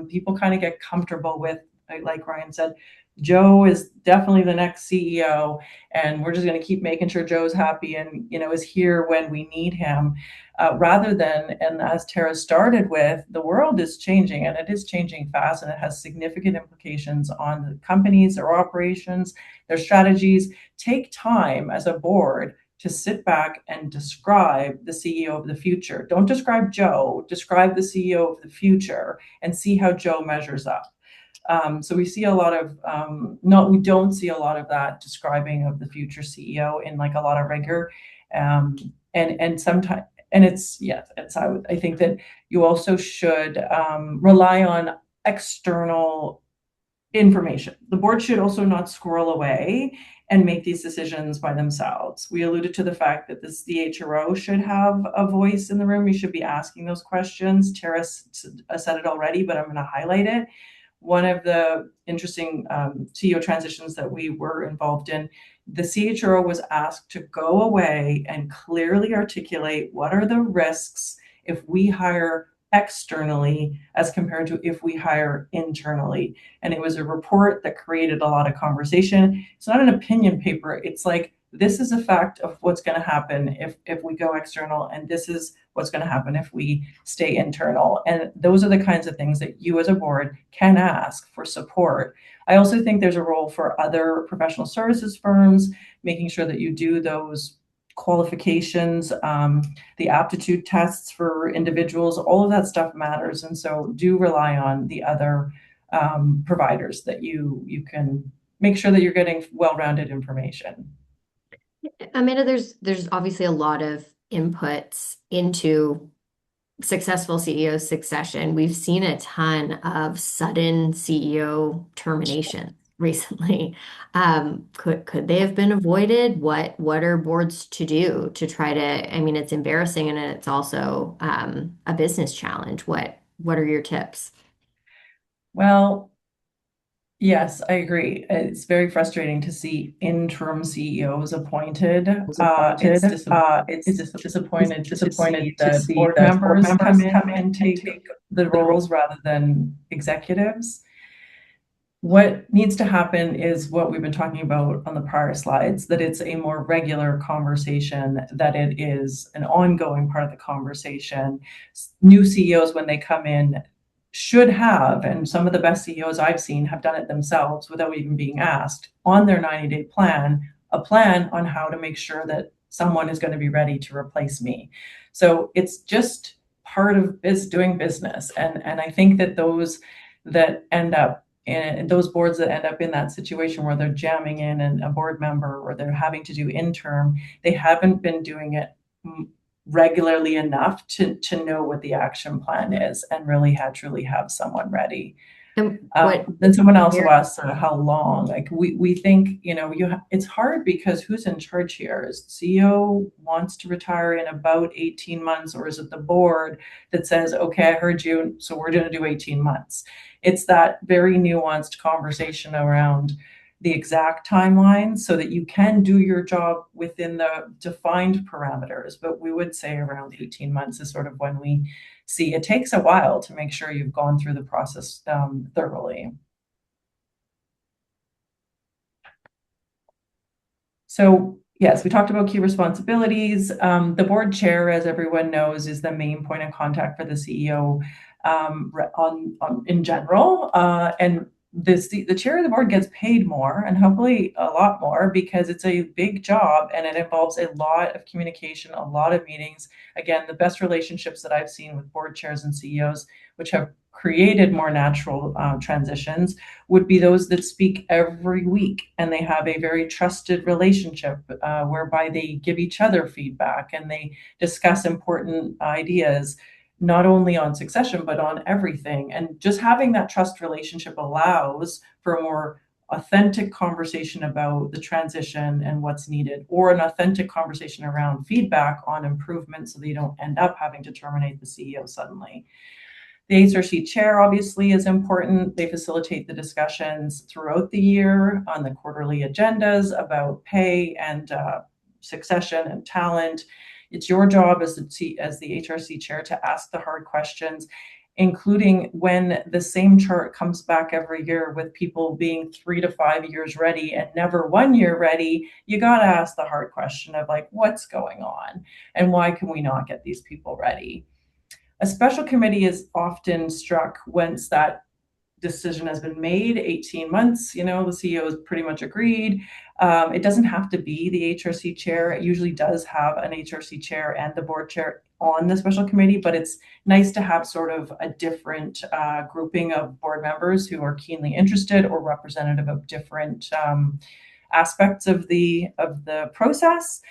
People kind of get comfortable with, like Ryan said, Joe is definitely the next CEO, and we're just going to keep making sure Joe's happy and is here when we need him, rather than, and as Tara started with, the world is changing, and it is changing fast, and it has significant implications on the companies, their operations, their strategies. Take time as a board to sit back and describe the CEO of the future. Don't describe Joe, describe the CEO of the future and see how Joe measures up. So we see a lot of we don't see a lot of that describing of the future CEO in like a lot of rigor, and sometimes I think that you also should rely on external information. The board should also not squirrel away and make these decisions by themselves. We alluded to the fact that the HRO should have a voice in the room. You should be asking those questions. Tara said it already, but I'm going to highlight it. One of the interesting CEO transitions that we were involved in, the CHRO was asked to go away and clearly articulate what are the risks if we hire externally as compared to if we hire internally. And it was a report that created a lot of conversation. It's not an opinion paper. It's like, this is a fact of what's going to happen if we go external, and this is what's going to happen if we stay internal. And those are the kinds of things that you as a board can ask for support. I also think there's a role for other professional services firms, making sure that you do those qualifications, the aptitude tests for individuals, all of that stuff matters. And so do rely on the other providers that you can make sure that you're getting well-rounded information. Amanda, there's obviously a lot of inputs into successful CEO succession. We've seen a ton of sudden CEO termination recently. Could they have been avoided? What are boards to do to try to, I mean, it's embarrassing and it's also a business challenge. What are your tips? Well, yes, I agree. It's very frustrating to see interim CEOs appointed. It's disappointed to see the board members come in and take the roles rather than executives. What needs to happen is what we've been talking about on the prior slides, that it's a more regular conversation, that it is an ongoing part of the conversation. New CEOs, when they come in, should have, and some of the best CEOs I've seen have done it themselves without even being asked, on their 90-day plan, a plan on how to make sure that someone is going to be ready to replace me. So it's just part of doing business. And I think that those that end up and those boards that end up in that situation where they're jamming in a board member or they're having to do interim, they haven't been doing it regularly enough to know what the action plan is and really truly have someone ready. Then someone else will ask how long. Like we think, it's hard because who's in charge here? Is the CEO wants to retire in about 18 months, or is it the board that says, okay, I heard you, so we're going to do 18 months? It's that very nuanced conversation around the exact timeline so that you can do your job within the defined parameters. But we would say around 18 months is sort of when we see it takes a while to make sure you've gone through the process thoroughly. So yes, we talked about key responsibilities. The board chair, as everyone knows, is the main point of contact for the CEO in general. And the chair of the board gets paid more, and hopefully a lot more, because it's a big job and it involves a lot of communication, a lot of meetings. Again, the best relationships that I've seen with board chairs and CEOs, which have created more natural transitions, would be those that speak every week, and they have a very trusted relationship whereby they give each other feedback and they discuss important ideas, not only on succession, but on everything. And just having that trust relationship allows for a more authentic conversation about the transition and what's needed, or an authentic conversation around feedback on improvement so that you don't end up having to terminate the CEO suddenly. The HRC chair obviously is important. They facilitate the discussions throughout the year on the quarterly agendas about pay and succession and talent. It's your job as the HRC chair to ask the hard questions, including when the same chart comes back every year with people being 3 to 5 years ready and never 1 year ready. You got to ask the hard question of like, what's going on and why can we not get these people ready? A special committee is often struck once that decision has been made, 18 months, the CEO has pretty much agreed. It doesn't have to be the HRC chair. It usually does have an HRC chair and the board chair on the special committee, but it's nice to have sort of a different grouping of board members who are keenly interested or representative of different aspects of the process.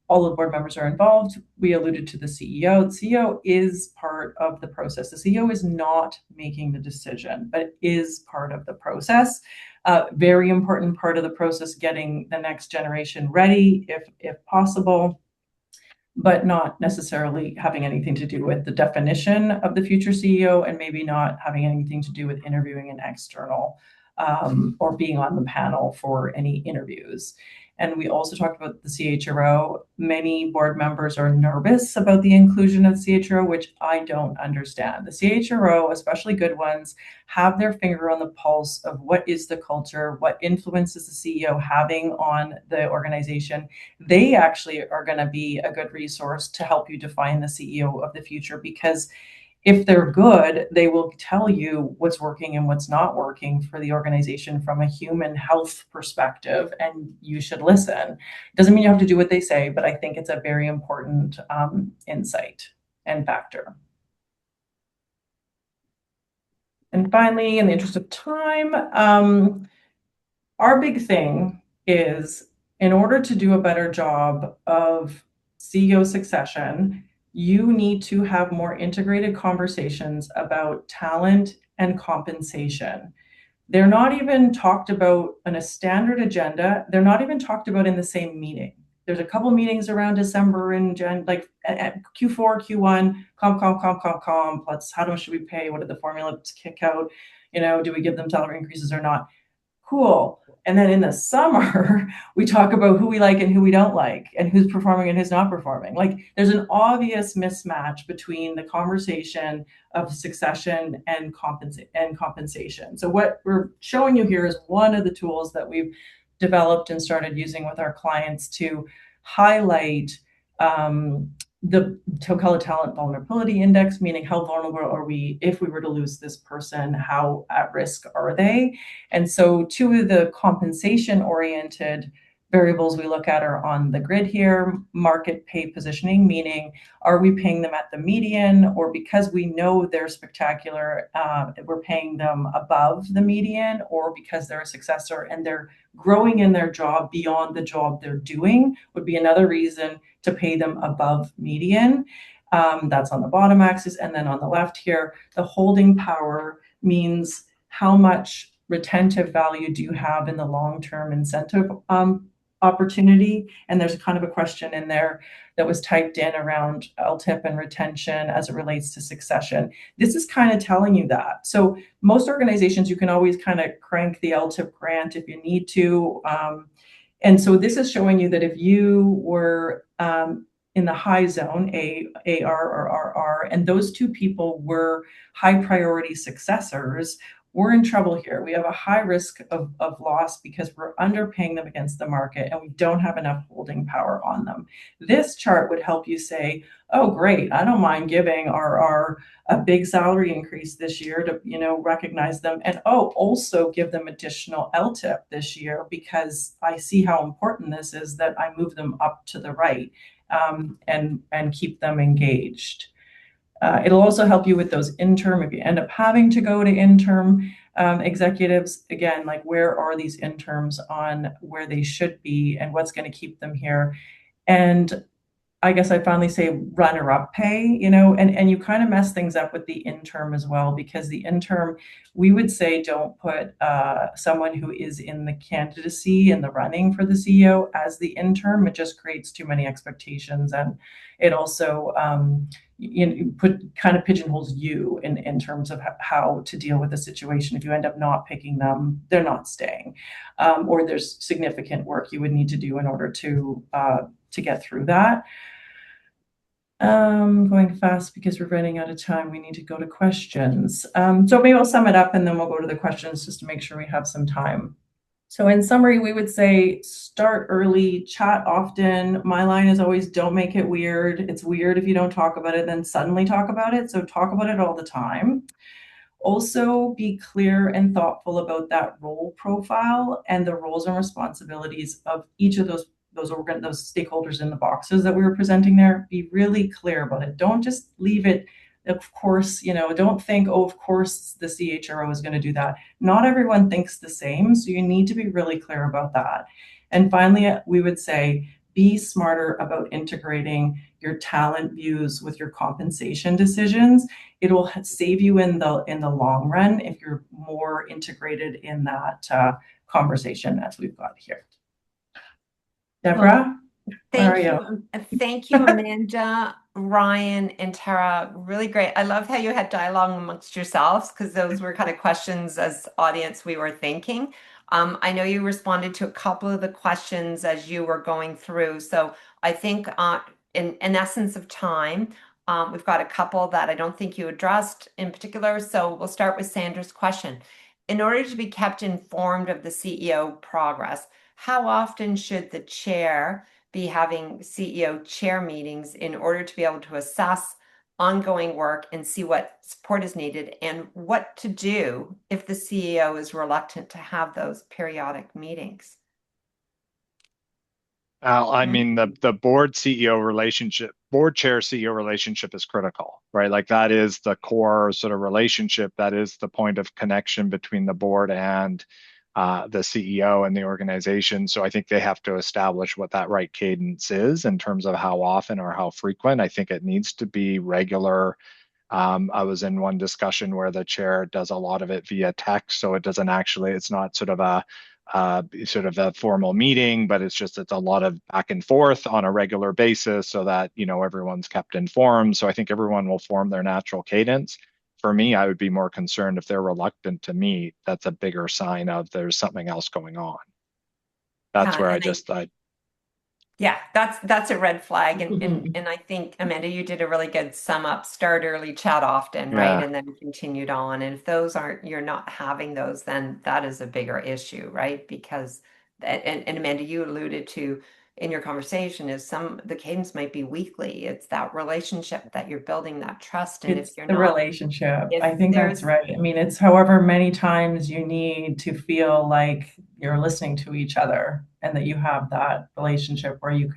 All of the board members are involved. We alluded to the CEO. The CEO is part of the process. The CEO is not making the decision, but it is part of the process. Very important part of the process, getting the next generation ready, if possible, but not necessarily having anything to do with the definition of the future CEO, and maybe not having anything to do with interviewing an external or being on the panel for any interviews. And we also talked about the CHRO. Many board members are nervous about the inclusion of CHRO, which I don't understand. The CHRO, especially good ones, have their finger on the pulse of what is the culture, what influence is the CEO having on the organization. They actually are going to be a good resource to help you define the CEO of the future, because if they're good, they will tell you what's working and what's not working for the organization from a human health perspective, and you should listen. Doesn't mean you have to do what they say, but I think it's a very important insight and factor. And finally, in the interest of time, our big thing is, in order to do a better job of CEO succession, you need to have more integrated conversations about talent and compensation. They're not even talked about in a standard agenda. They're not even talked about in the same meeting. There's a couple meetings around December and like at Q4, Q1, comp. Let's, how much should we pay? What did the formula kick out? Do we give them salary increases or not? Cool. And then in the summer, we talk about who we like and who we don't like, and who's performing and who's not performing. Like, there's an obvious mismatch between the conversation of succession and compensation. So what we're showing you here is one of the tools that we've developed and started using with our clients to highlight the Tocala Talent Vulnerability Index, meaning how vulnerable are we if we were to lose this person, how at risk are they? And so two of the compensation-oriented variables we look at are on the grid here: market pay positioning, meaning are we paying them at the median, or because we know they're spectacular, we're paying them above the median, or because they're a successor and they're growing in their job beyond the job they're doing would be another reason to pay them above median. That's on the bottom axis. And then on the left here, the holding power means how much retentive value do you have in the long-term incentive opportunity. And there's kind of a question in there that was typed in around LTIP and retention as it relates to succession. This is kind of telling you that. So most organizations, you can always kind of crank the LTIP grant if you need to. And so this is showing you that if you were in the high zone, AR or RR, and those two people were high priority successors, we're in trouble here. We have a high risk of loss because we're underpaying them against the market and we don't have enough holding power on them. This chart would help you say, oh, great, I don't mind giving RR a big salary increase this year to, recognize them, and also give them additional LTIP this year because I see how important this is that I move them up to the right and keep them engaged. It'll also help you with those interim, if you end up having to go to interim executives, again, like where are these interims on where they should be and what's going to keep them here. And I guess I finally say runner-up pay, and you kind of mess things up with the interim as well, because the interim, we would say don't put someone who is in the candidacy in the running for the CEO as the interim. It just creates too many expectations, and it also kind of pigeonholes you in terms of how to deal with the situation. If you end up not picking them, they're not staying, or there's significant work you would need to do in order to get through that. Going fast because we're running out of time. We need to go to questions. So maybe I'll sum it up and then we'll go to the questions just to make sure we have some time. So in summary, we would say start early, chat often. My line is always, don't make it weird. It's weird if you don't talk about it, then suddenly talk about it. So talk about it all the time. Also be clear and thoughtful about that role profile and the roles and responsibilities of each of those stakeholders in the boxes that we were presenting there. Be really clear about it. Don't just leave it, of course, don't think, oh, of course the CHRO is going to do that. Not everyone thinks the same, so you need to be really clear about that. And finally, we would say, be smarter about integrating your talent views with your compensation decisions. It will save you in the long run if you're more integrated in that conversation as we've got here. Deborah, where are you? Thank you, Amanda, Ryan, and Tara. Really great. I love how you had dialogue amongst yourselves, because those were kind of questions as audience we were thinking. I know you responded to a couple of the questions as you were going through. So I think in essence of time, we've got a couple that I don't think you addressed in particular. So we'll start with Sandra's question. In order to be kept informed of the CEO progress, how often should the chair be having CEO chair meetings in order to be able to assess ongoing work and see what support is needed, and what to do if the CEO is reluctant to have those periodic meetings? I mean, the board chair CEO relationship is critical, right? Like that is the core sort of relationship. That is the point of connection between the board and the CEO and the organization. So I think they have to establish what that right cadence is in terms of how often or how frequent. I think it needs to be regular. I was in one discussion where the chair does a lot of it via text, so it's not sort of a formal meeting, but it's a lot of back and forth on a regular basis so that, everyone's kept informed. So I think everyone will form their natural cadence. For me, I would be more concerned if they're reluctant to meet. That's a bigger sign of there's something else going on. That's where yeah, that's a red flag. And I think, Amanda, you did a really good sum up: start early, chat often, right? Yeah. And then continued on. And if you're not having those, then that is a bigger issue, right? Because and Amanda, you alluded to in your conversation, is the cadence might be weekly. It's that relationship that you're building, that trust. And if It's you're the not, relationship. if I think that's there's right. I mean, it's however many times you need to feel like you're listening to each other and that you have that relationship where you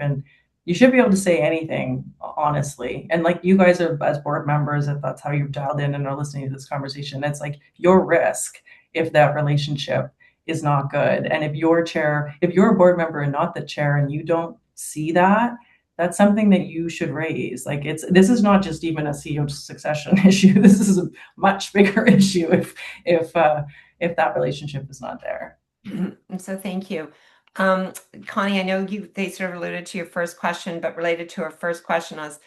should be able to say anything honestly. And like you guys are, as board members, if that's how you've dialed in and are listening to this conversation, it's like your risk if that relationship is not good. And if you're a board member and not the chair and you don't see that, that's something that you should raise. Like this is not just even a CEO succession issue. This is a much bigger issue if that relationship is not there. So thank you. Connie, I know they sort of alluded to your first question, but related to her first question was,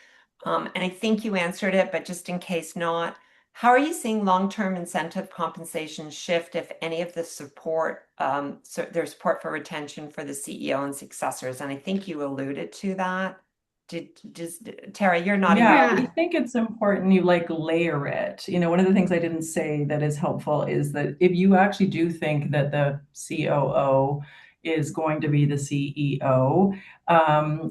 and I think you answered it, but just in case not, how are you seeing long-term incentive compensation shift, if any, of the support, so there's support for retention for the CEO and successors? And I think you alluded to that. Tara, you're nodding. Yeah, Yeah. I think it's important you layer it. One of the things I didn't say that is helpful is that if you actually do think that the COO is going to be the CEO,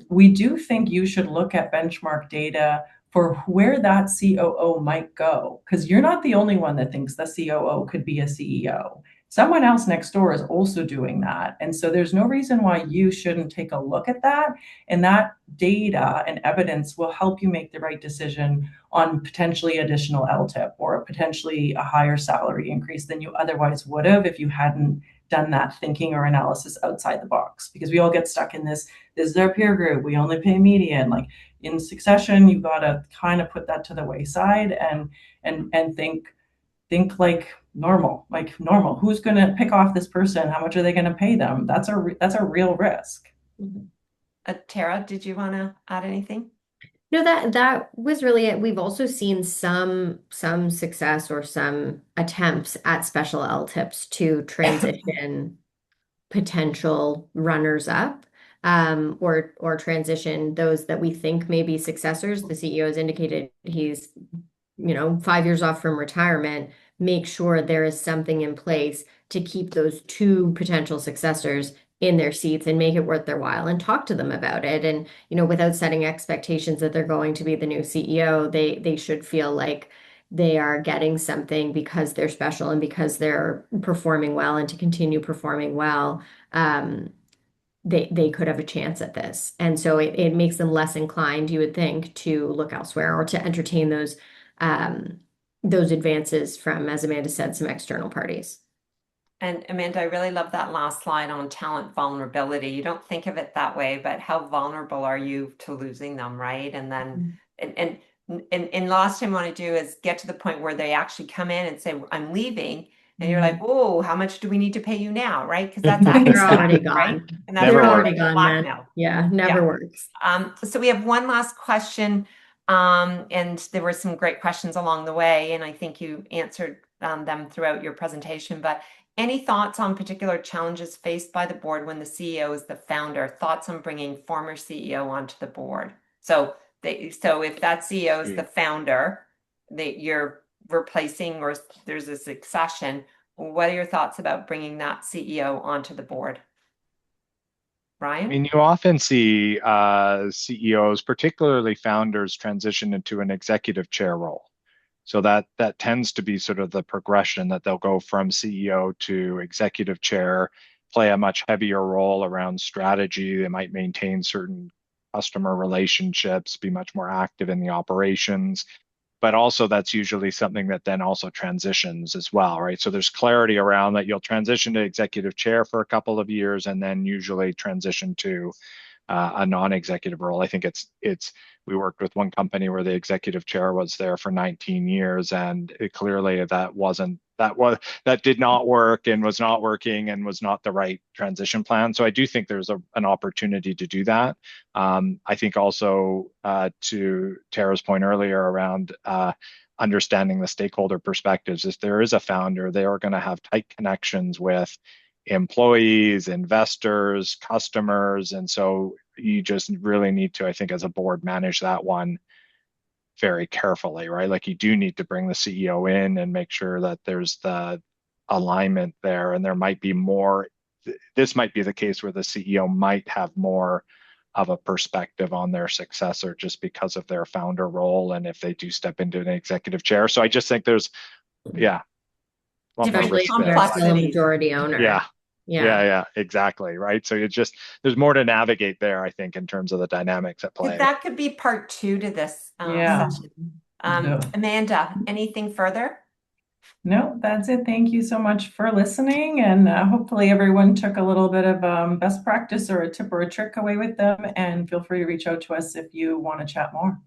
we do think you should look at benchmark data for where that COO might go, because you're not the only one that thinks the COO could be a CEO. Someone else next door is also doing that. And so there's no reason why you shouldn't take a look at that. And that data and evidence will help you make the right decision on potentially additional LTIP or potentially a higher salary increase than you otherwise would have if you hadn't done that thinking or analysis outside the box. Because we all get stuck in this is our peer group, we only pay median. Like in succession, you've got to kind of put that to the wayside and think like normal. Who's going to pick off this person? How much are they going to pay them? That's a real risk. Tara, did you want to add anything? No, that was really it. We've also seen some success or some attempts at special LTIPs to transition potential runners up, or transition those that we think may be successors. The CEO has indicated he's 5 years off from retirement. Make sure there is something in place to keep those two potential successors in their seats and make it worth their while, and talk to them about it. And without setting expectations that they're going to be the new CEO, they should feel like they are getting something because they're special and because they're performing well, and to continue performing well, they could have a chance at this. And so it makes them less inclined, you would think, to look elsewhere or to entertain those advances from, as Amanda said, some external parties. And Amanda, I really love that last slide on talent vulnerability. You don't think of it that way, but how vulnerable are you to losing them, right? And then, and last thing I want to do is get to the point where they actually come in and say, I'm leaving. And you're like, oh, how much do we need to pay you now, right? Because that's They're access, already right? gone. And that's They're Never already worked. gone then. blackmail. Yeah, never Yeah. works. So we have one last question, and there were some great questions along the way, and I think you answered them throughout your presentation. But any thoughts on particular challenges faced by the board when the CEO is the founder? Thoughts on bringing former CEO onto the board? So if that CEO is the founder, that you're replacing, or there's a succession, what are your thoughts about bringing that CEO onto the board? I Ryan? mean, you often see CEOs, particularly founders, transition into an executive chair role. So that tends to be sort of the progression, that they'll go from CEO to executive chair, play a much heavier role around strategy. They might maintain certain customer relationships, be much more active in the operations. But also that's usually something that then also transitions as well, right? So there's clarity around that. You'll transition to executive chair for a couple of years and then usually transition to a non-executive role. I think we worked with one company where the executive chair was there for 19 years, and clearly that did not work and was not working and was not the right transition plan. So I do think there's an opportunity to do that. I think also to Tara's point earlier around understanding the stakeholder perspectives, if there is a founder, they are going to have tight connections with employees, investors, customers. And so you just really need to, I think, as a board, manage that one very carefully, right? Like you do need to bring the CEO in and make sure that there's the alignment there. And there might be more, this might be the case where the CEO might have more of a perspective on their successor just because of their founder role. And if they do step into an executive chair. So I just think there's, yeah. Especially if they're still a majority owner. Yeah, exactly, right? So there's more to navigate there, I think, in terms of the dynamics at play. That could be part 2 to this session. Amanda, anything further? No, that's it. Thank you so much for listening, and hopefully everyone took a little bit of best practice or a tip or a trick away with them, and feel free to reach out to us if you want to chat more.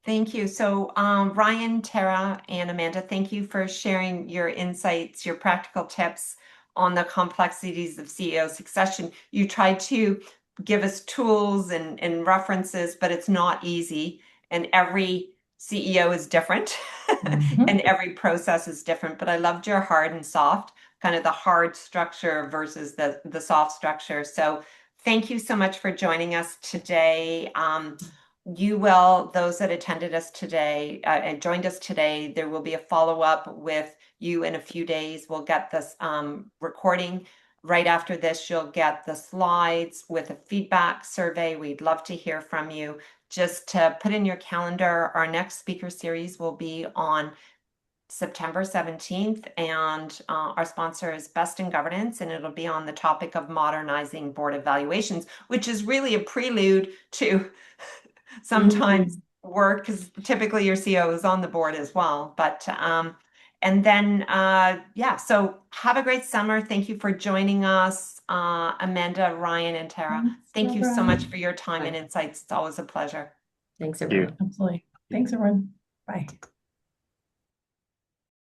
Thank you. So Ryan, Tara, and Amanda, thank you for sharing your insights, your practical tips on the complexities of CEO succession. You tried to give us tools and references, but it's not easy. And every CEO is different and every process is different. But I loved your hard and soft, kind of the hard structure versus the soft structure. So thank you so much for joining us today. Those that attended us today and joined us today, there will be a follow-up with you in a few days. We'll get this recording. Right after this, you'll get the slides with a feedback survey. We'd love to hear from you. Just to put in your calendar, our next speaker series will be on September 17th, and our sponsor is Best in Governance, and it'll be on the topic of modernizing board evaluations, which is really a prelude to sometimes work, because typically your CEO is on the board as well. But and then so have a great summer. Thank you for joining us, Amanda, Ryan, and Tara. Thank you so much for your time and insights. It's always a pleasure. Thanks, everyone. Absolutely. Thanks, everyone. Bye.